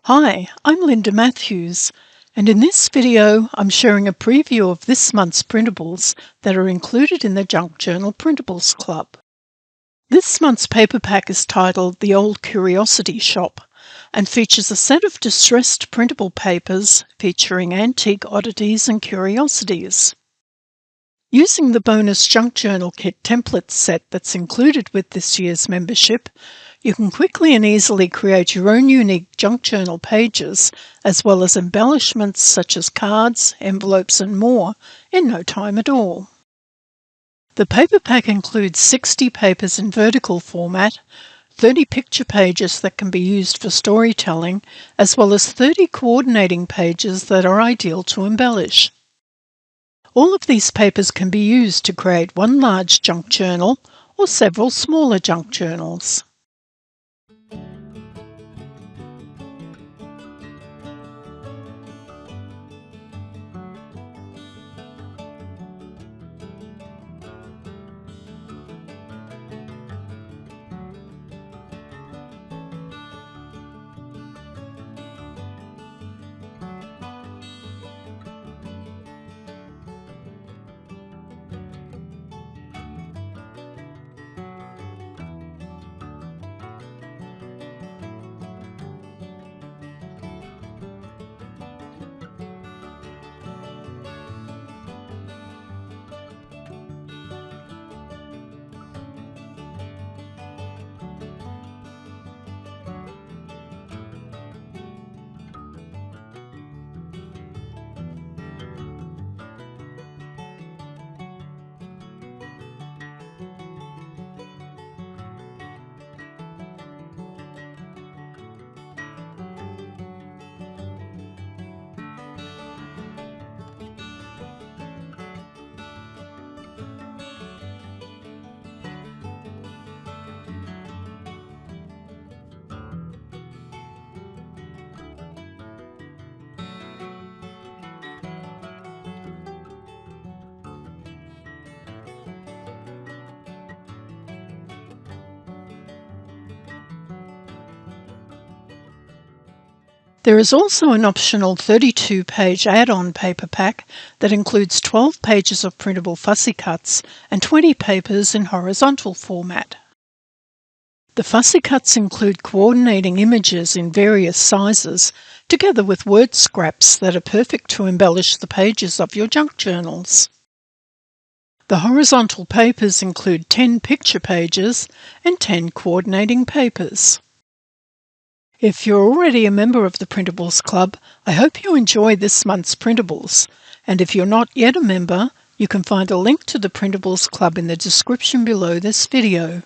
Hi, I'm Linda Matthews, and in this video I'm sharing a preview of this month's printables that are included in the Junk Journal Printables Club. This month's paper pack is titled The Old Curiosity Shop and features a set of distressed printable papers featuring antique oddities and curiosities. Using the bonus Junk Journal Kit template set that's included with this year's membership, you can quickly and easily create your own unique junk journal pages, as well as embellishments such as cards, envelopes and more, in no time at all. The paper pack includes 60 papers in vertical format, 30 picture pages that can be used for storytelling, as well as 30 coordinating pages that are ideal to embellish. All of these papers can be used to create one large junk journal or several smaller junk journals. There is also an optional 32-page add-on paper pack that includes 12 pages of printable fussy cuts and 20 papers in horizontal format. The fussy cuts include coordinating images in various sizes, together with word scraps that are perfect to embellish the pages of your junk journals. The horizontal papers include 10 picture pages and 10 coordinating papers. If you're already a member of the Printables Club, I hope you enjoy this month's printables, and if you're not yet a member, you can find a link to the Printables Club in the description below this video.